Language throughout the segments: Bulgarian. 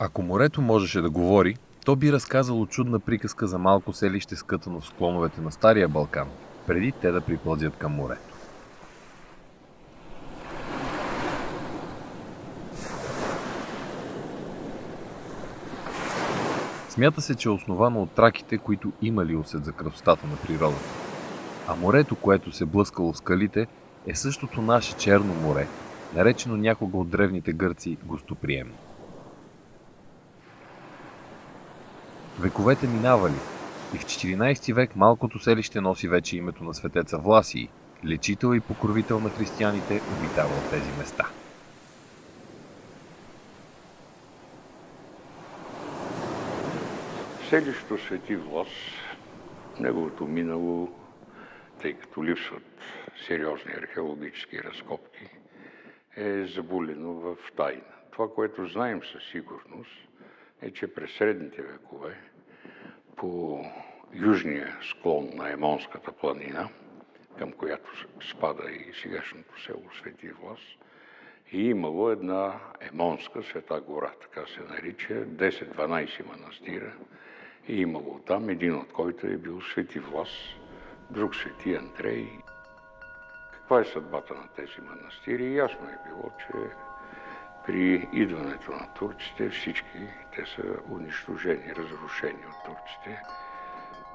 Ако морето можеше да говори, то би разказало чудна приказка за малко селище, скътано в склоновете на Стария Балкан, преди те да приплъзят към морето. Смята се, че е основано от траките, които имали усет за красотата на природата. А морето, което се блъскало в скалите, е същото наше Черно море, наречено някога от древните гърци гостоприемно. Вековете минавали и в 14 век малкото селище носи вече името на светеца Власий, лечител и покровител на християните, обитавал тези места. Селището Свети Влас, неговото минало, тъй като липсват сериозни археологически разкопки, е забулено в тайна. Това, което знаем със сигурност, е, че през средните векове по южния склон на Емонската планина, към която спада и сегашното село Свети Влас, е имало една Емонска света гора, така се нарича, 10-12 манастира. И имало там, един от който е бил Свети Влас, друг Свети Андрей. Каква е съдбата на тези манастири? Ясно е било, че при идването на турците всички те са унищожени, разрушени от турците,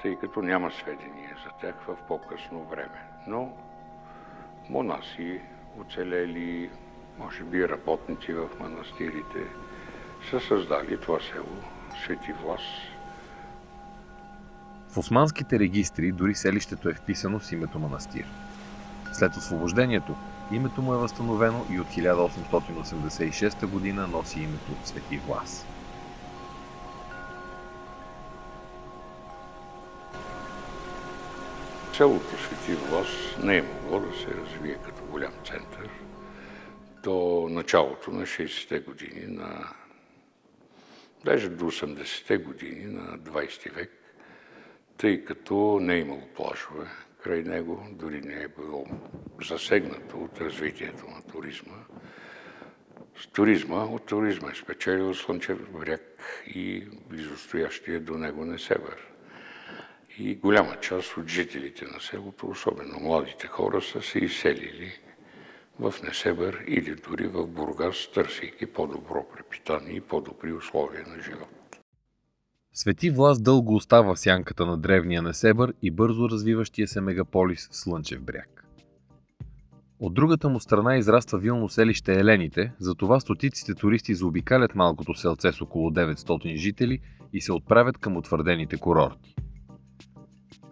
тъй като няма сведения за тях в по-късно време. Но монаси, оцелели, може би работници в манастирите, са създали това село Свети Влас. В османските регистри дори селището е вписано с името манастир. След освобождението, името му е възстановено и от 1886 година носи името Свети Влас. Селото Свети Влас не е могло да се развие като голям център до началото на 60-те години, даже до 80-те години на 20 век, тъй като не е имало плажове край него, дори не е било засегнато от развитието на туризма. От туризма е спечелил Слънчев бряг и близостоящия до него Несебър. И голяма част от жителите на селото, особено младите хора, са се изселили в Несебър или дори в Бургас, търсейки по-добро препитание и по-добри условия на живот. Свети Влас дълго остава в сянката на древния Несебър и бързо развиващия се мегаполис Слънчев бряг. От другата му страна израства вилно селище Елените, затова стотиците туристи заобикалят малкото селце с около 900 жители и се отправят към утвърдените курорти.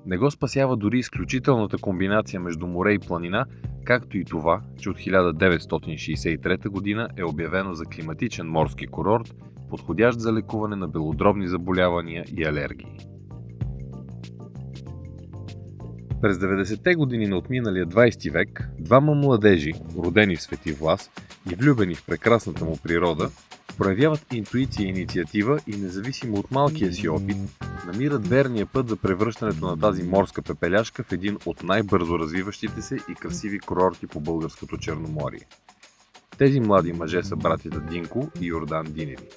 Не го спасява дори изключителната комбинация между море и планина, както и това, че от 1963 година е обявено за климатичен морски курорт, подходящ за лекуване на белодробни заболявания и алергии. През 90-те години на отминалия 20 век, двама младежи, родени в Свети Влас и влюбени в прекрасната му природа, проявяват интуиция и инициатива и независимо от малкия си опит, намират верния път за превръщането на тази морска пепеляшка в един от най-бързо развиващите се и красиви курорти по българското Черноморие. Тези млади мъже са братята Динко и Йордан Диневи.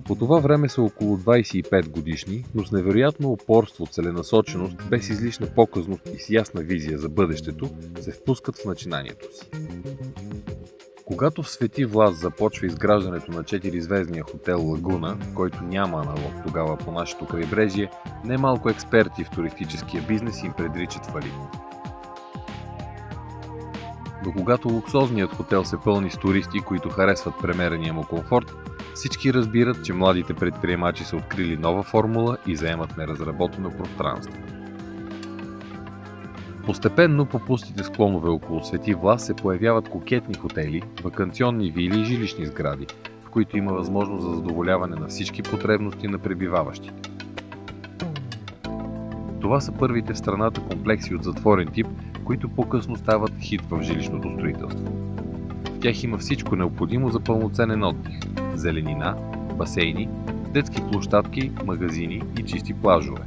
По това време са около 25 годишни, но с невероятно упорство, целенасоченост, без излишна показност и с ясна визия за бъдещето, се впускат в начинанието си. Когато в Свети Влас започва изграждането на 4-звездния хотел Лагуна, който няма аналог тогава по нашето крайбрежие, немалко експерти в туристическия бизнес им предричат фалит. Но когато луксозният хотел се пълни с туристи, които харесват премерения му комфорт, всички разбират, че младите предприемачи са открили нова формула и заемат неразработено пространство. Постепенно по пустите склонове около Свети Влас се появяват кокетни хотели, ваканционни вили и жилищни сгради, в които има възможност за задоволяване на всички потребности на пребиваващите. Това са първите в страната комплекси от затворен тип, които по-късно стават хит в жилищното строителство. В тях има всичко необходимо за пълноценен отдих – зеленина, басейни, детски площадки, магазини и чисти плажове.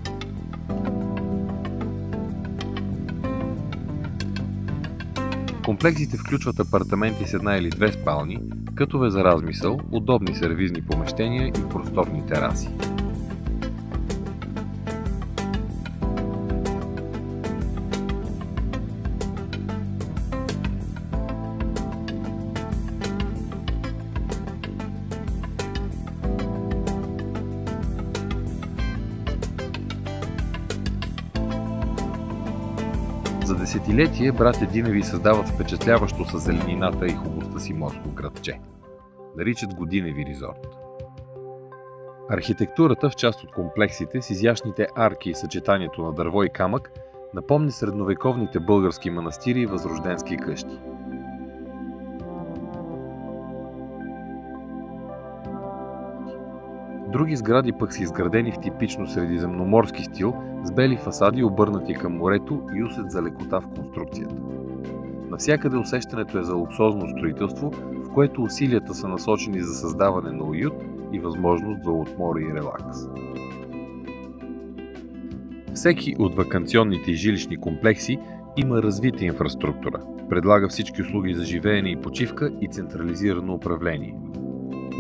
Комплексите включват апартаменти с една или две спални, кътове за размисъл, удобни сервизни помещения и просторни тераси. За десетилетие братя Диневи създават впечатляващо със зеленината и хубостта си морско градче. Наричат го Диневи резорт. Архитектурата в част от комплексите с изящните арки и съчетанието на дърво и камък напомня средновековните български манастири и възрожденски къщи. Други сгради пък са изградени в типично средиземноморски стил, с бели фасади, обърнати към морето и усет за лекота в конструкцията. Навсякъде усещането е за луксозно строителство, в което усилията са насочени за създаване на уют и възможност за отмора и релакс. Всеки от ваканционните и жилищни комплекси има развита инфраструктура, предлага всички услуги за живеене и почивка и централизирано управление.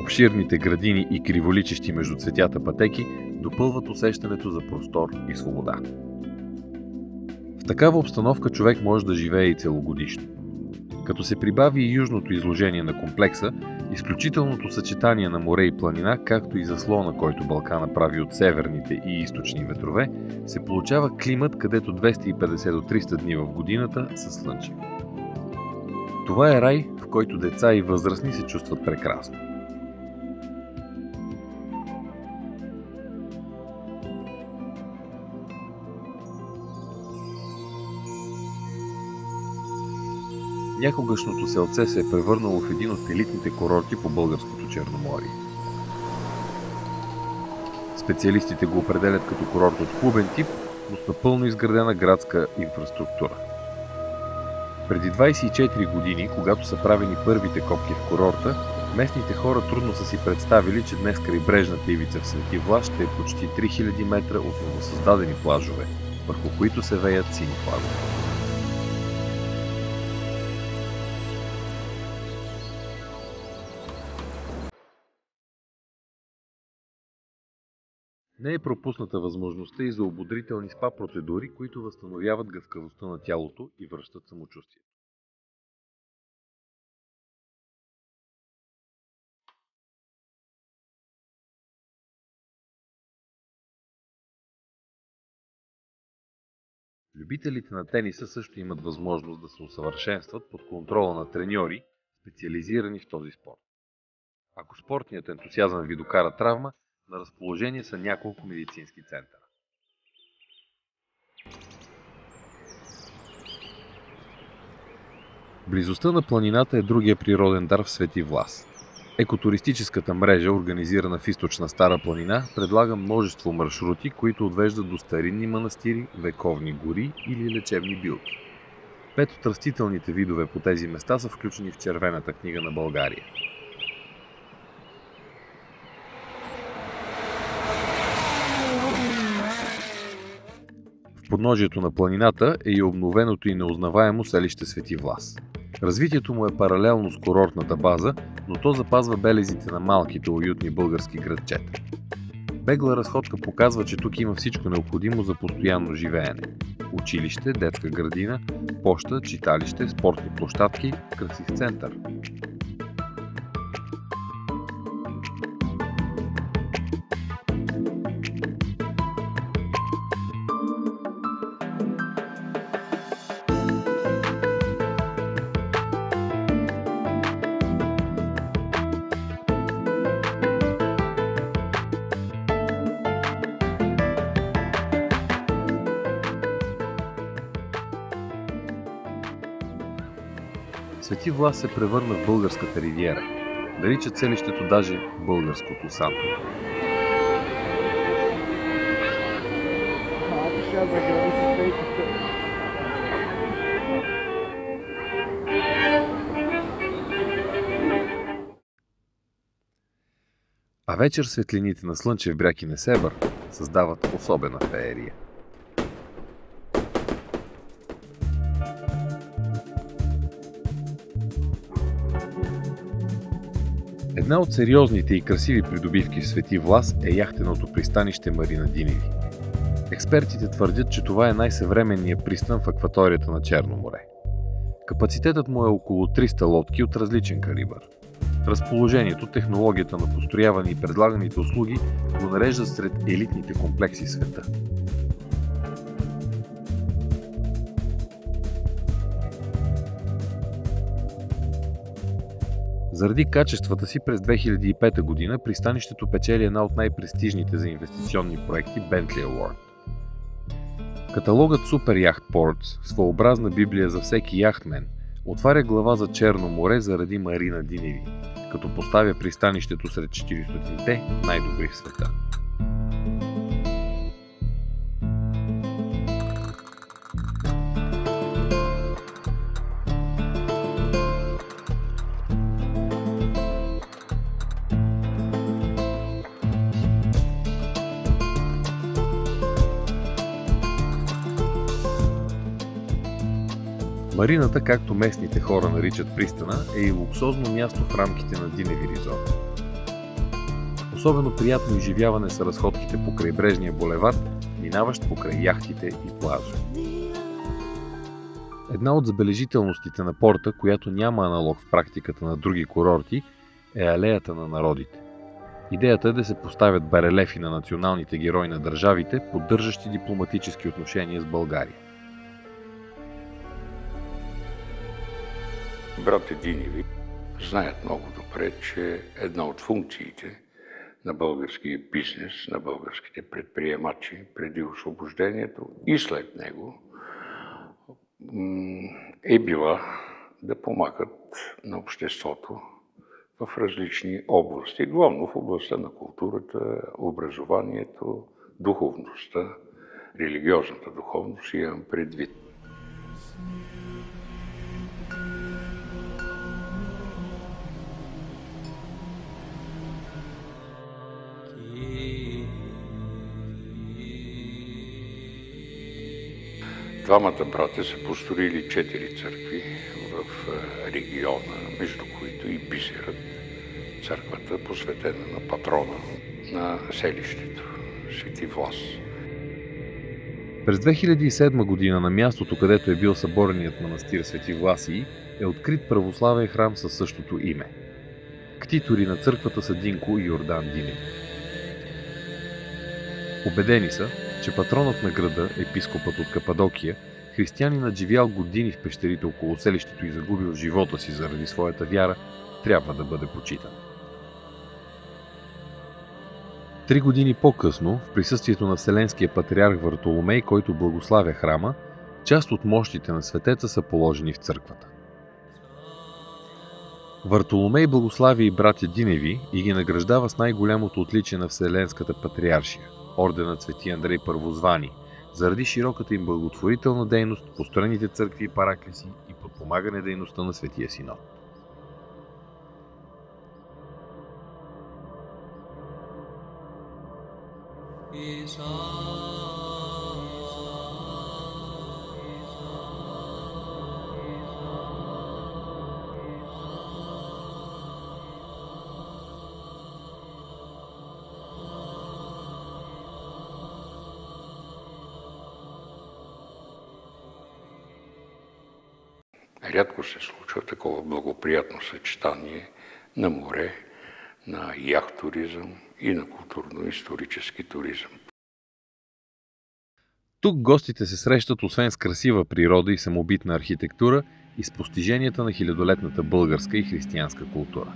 Обширните градини и криволичещи между цветята пътеки допълват усещането за простор и свобода. В такава обстановка човек може да живее и целогодишно. Като се прибави и южното изложение на комплекса, изключителното съчетание на море и планина, както и заслона, който Балкана прави от северните и източни ветрове, се получава климат, където 250 до 300 дни в годината са слънчеви. Това е рай, в който деца и възрастни се чувстват прекрасно. Някогашното селце се е превърнало в един от елитните курорти по българското Черноморие. Специалистите го определят като курорт от клубен тип, но с напълно изградена градска инфраструктура. Преди 24 години, когато са правени първите копки в курорта, местните хора трудно са си представили, че днес крайбрежната ивица в Свети Влас ще е почти 3000 метра от новосъздадени плажове, върху които се веят сини флагове. Не е пропусната възможността и за ободрителни спа процедури, които възстановяват гъвкавостта на тялото и връщат самочувствието. Любителите на тениса също имат възможност да се усъвършенстват под контрола на треньори, специализирани в този спорт. Ако спортният ентусиазъм ви докара травма, на разположение са няколко медицински центъра. Близостта на планината е другия природен дар в Свети Влас. Екотуристическата мрежа, организирана в източна Стара планина, предлага множество маршрути, които отвеждат до старинни манастири, вековни гори или лечебни билки. 5 от растителните видове по тези места са включени в Червената книга на България. В подножието на планината е и обновеното и неузнаваемо селище Свети Влас. Развитието му е паралелно с курортната база, но то запазва белезите на малките уютни български градчета. Бегла разходка показва, че тук има всичко необходимо за постоянно живеене. Училище, детска градина, поща, читалище, спортни площадки, красив център. Свети Влас се превърна в българската ривиера. Наричат селището даже българското Санто. А вечер светлините на Слънчев бряг и Несебър създават особена феерия. Една от сериозните и красиви придобивки в Свети Влас е яхтеното пристанище Марина Диневи. Експертите твърдят, че това е най-съвременният пристан в акваторията на Черно море. Капацитетът му е около 300 лодки от различен калибър. Разположението, технологията на построяване и предлаганите услуги го нареждат сред елитните комплекси в света. Заради качествата си през 2005 година пристанището печели една от най-престижните за инвестиционни проекти Bentley Award. Каталогът Super Yacht Ports, своеобразна библия за всеки яхтмен, отваря глава за Черно море заради Марина Диневи, като поставя пристанището сред 400-те най-добри в света. Марината, както местните хора наричат пристана, е и луксозно място в рамките на Диневи Резорт. Особено приятно изживяване са разходките по крайбрежния булевард, минаващ покрай яхтите и плажа. Една от забележителностите на порта, която няма аналог в практиката на други курорти, е алеята на народите. Идеята е да се поставят барелефи на националните герои на държавите, поддържащи дипломатически отношения с България. Братя Диневи знаят много добре, че една от функциите на българския бизнес, на българските предприемачи преди освобождението и след него е била да помагат на обществото в различни области, главно в областта на културата, образованието, духовността, религиозната духовност имам предвид. Двамата братя са построили 4 църкви в региона, между които и Бисерът, църквата, посветена на патрона на селището, Свети Влас. През 2007 година на мястото, където е бил съборният манастир Свети Власий, е открит православен храм със същото име. Ктитори на църквата са Динко и Йордан Диневи. Убедени са, че патронът на града, епископът от Кападокия, християнинът живял години в пещерите около селището и загубил живота си заради своята вяра, трябва да бъде почитан. 3 години по-късно, в присъствието на Вселенския патриарх Вартоломей, който благославя храма, част от мощите на светеца са положени в църквата. Вартоломей благослави и братя Диневи и ги награждава с най-голямото отличие на Вселенската патриаршия – орденът Свети Андрей Първозвани, заради широката им благотворителна дейност, построените църкви и параклиси и подпомагане дейността на Светия Синод. Рядко се случва такова благоприятно съчетание на море, на яхт-туризъм и на културно-исторически туризъм. Тук гостите се срещат освен с красива природа и самобитна архитектура и с постиженията на хилядолетната българска и християнска култура.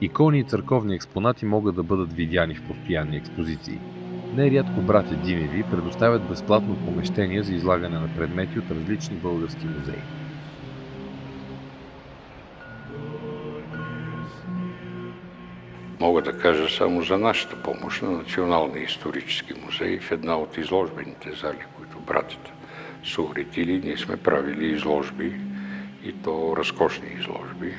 Икони и църковни експонати могат да бъдат видяни в постоянни експозиции. Нерядко братя Диневи предоставят безплатно помещения за излагане на предмети от различни български музеи. Мога да кажа само за нашата помощ на Националния исторически музей в една от изложбените зали, които братята са уредили. Ние сме правили изложби, и то разкошни изложби,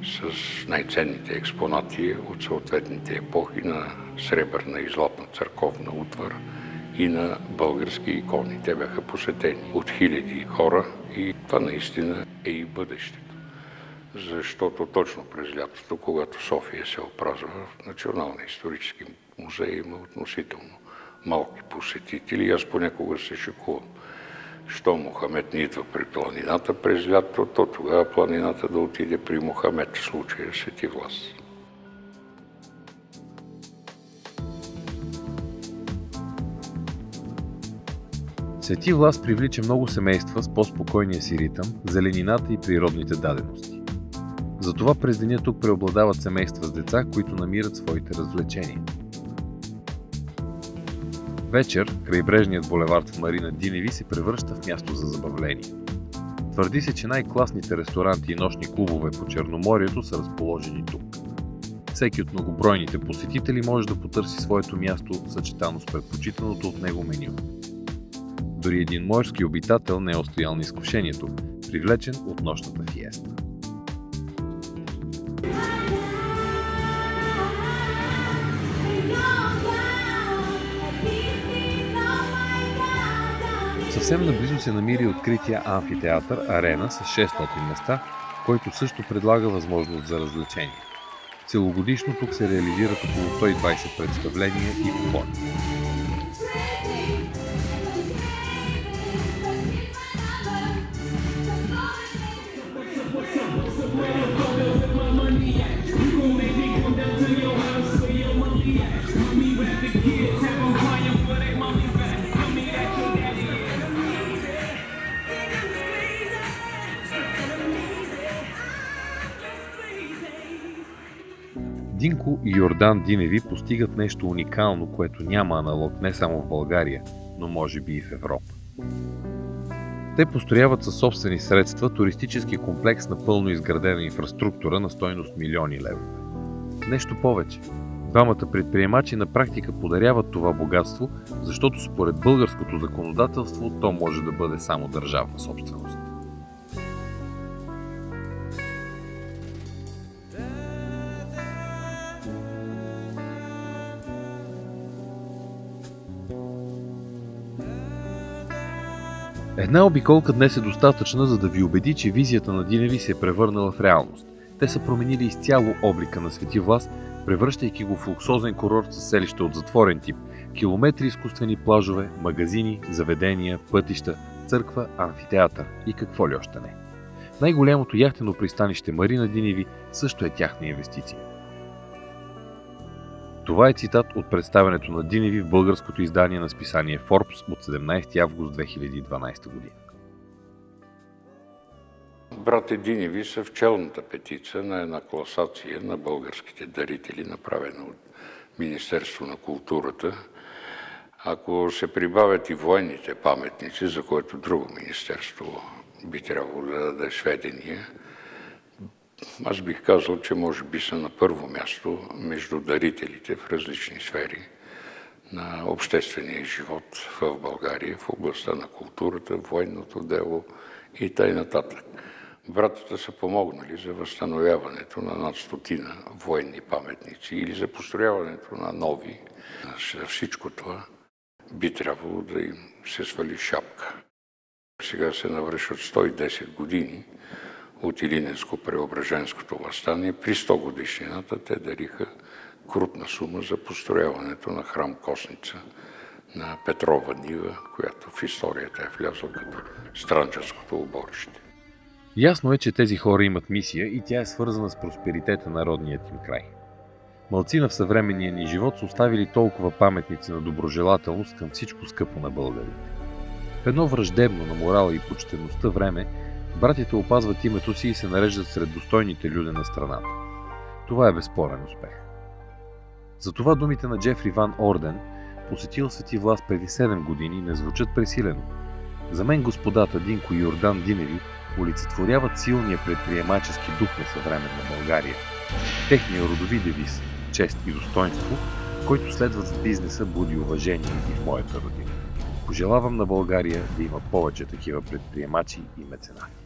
с най-ценните експонати от съответните епохи на сребърна и златна църковна утвар и на български икони. Те бяха посетени от хиляди хора и това наистина е и бъдещето. Защото точно през лятото, когато София се опразва, в Националния исторически музей има относително малки посетители. Аз понякога се шокувам. Що Мохамед не идва при планината през лято, то тогава планината да отиде при Мохамед, в случая Свети Влас. Свети Влас привлича много семейства с по-спокойния си ритъм, зеленината и природните дадености. Затова през деня тук преобладават семейства с деца, които намират своите развлечения. Вечер крайбрежният булевард в Марина Диневи се превръща в място за забавление. Твърди се, че най-класните ресторанти и нощни клубове по Черноморието са разположени тук. Всеки от многобройните посетители може да потърси своето място, съчетано с предпочитаното от него меню. Дори един морски обитател не е устоял на изкушението, привлечен от нощната фиеста. Съвсем наблизо се намира и открития амфитеатър Арена с 600 места, който също предлага възможност за развлечение. Целогодишно тук се реализират около 120 представления и говори. Динко и Йордан Диневи постигат нещо уникално, което няма аналог не само в България, но може би и в Европа. Те построяват със собствени средства туристически комплекс на пълно изградена инфраструктура на стойност милиони левове. Нещо повече. Двамата предприемачи на практика подаряват това богатство, защото според българското законодателство то може да бъде само държавна собственост. Една обиколка днес е достатъчна, за да ви убеди, че визията на Диневи се е превърнала в реалност. Те са променили изцяло облика на Свети Влас, превръщайки го в луксозен курорт с селище от затворен тип, километри изкуствени плажове, магазини, заведения, пътища, църква, амфитеатър и какво ли още не. Най-голямото яхтено пристанище Марина Диневи също е тяхна инвестиция. Това е цитат от представянето на Диневи в българското издание на списание Forbes от 17 август 2012 година. Братя Диневи са в челната петица на една класация на българските дарители, направена от Министерство на културата. Ако се прибавят и военните паметници, за което друго министерство би трябвало да даде сведения, аз бих казал, че може би са на първо място между дарителите в различни сфери на обществения живот в България, в областта на културата, военното дело и т.н. Братята са помогнали за възстановяването на над 100 военни паметници или за построяването на нови. За всичко това би трябвало да им се свали шапка. Сега се навършват 110 години от Илинденско-Преображенското въстание. При 100 годишнината те дариха крупна сума за построяването на храм Косница на Петрова нива, която в историята е влязла като Странджанското оборище. Ясно е, че тези хора имат мисия и тя е свързана с просперитета на родният им край. Малцина в съвременния ни живот са оставили толкова паметници на доброжелателност към всичко скъпо на българите. В едно враждебно на морала и почтеността време, братите опазват името си и се нареждат сред достойните люди на страната. Това е безспорен успех. Затова думите на Джефри Ван Орден, посетил Свети Влас преди 7 години, не звучат пресилено. За мен господата Динко и Йордан Диневи олицетворяват силния предприемачески дух на съвременна България. Техният родови девиз «Чест и достоинство», който следват в бизнеса, буди уважение и в моята родина. Пожелавам на България да има повече такива предприемачи и меценати.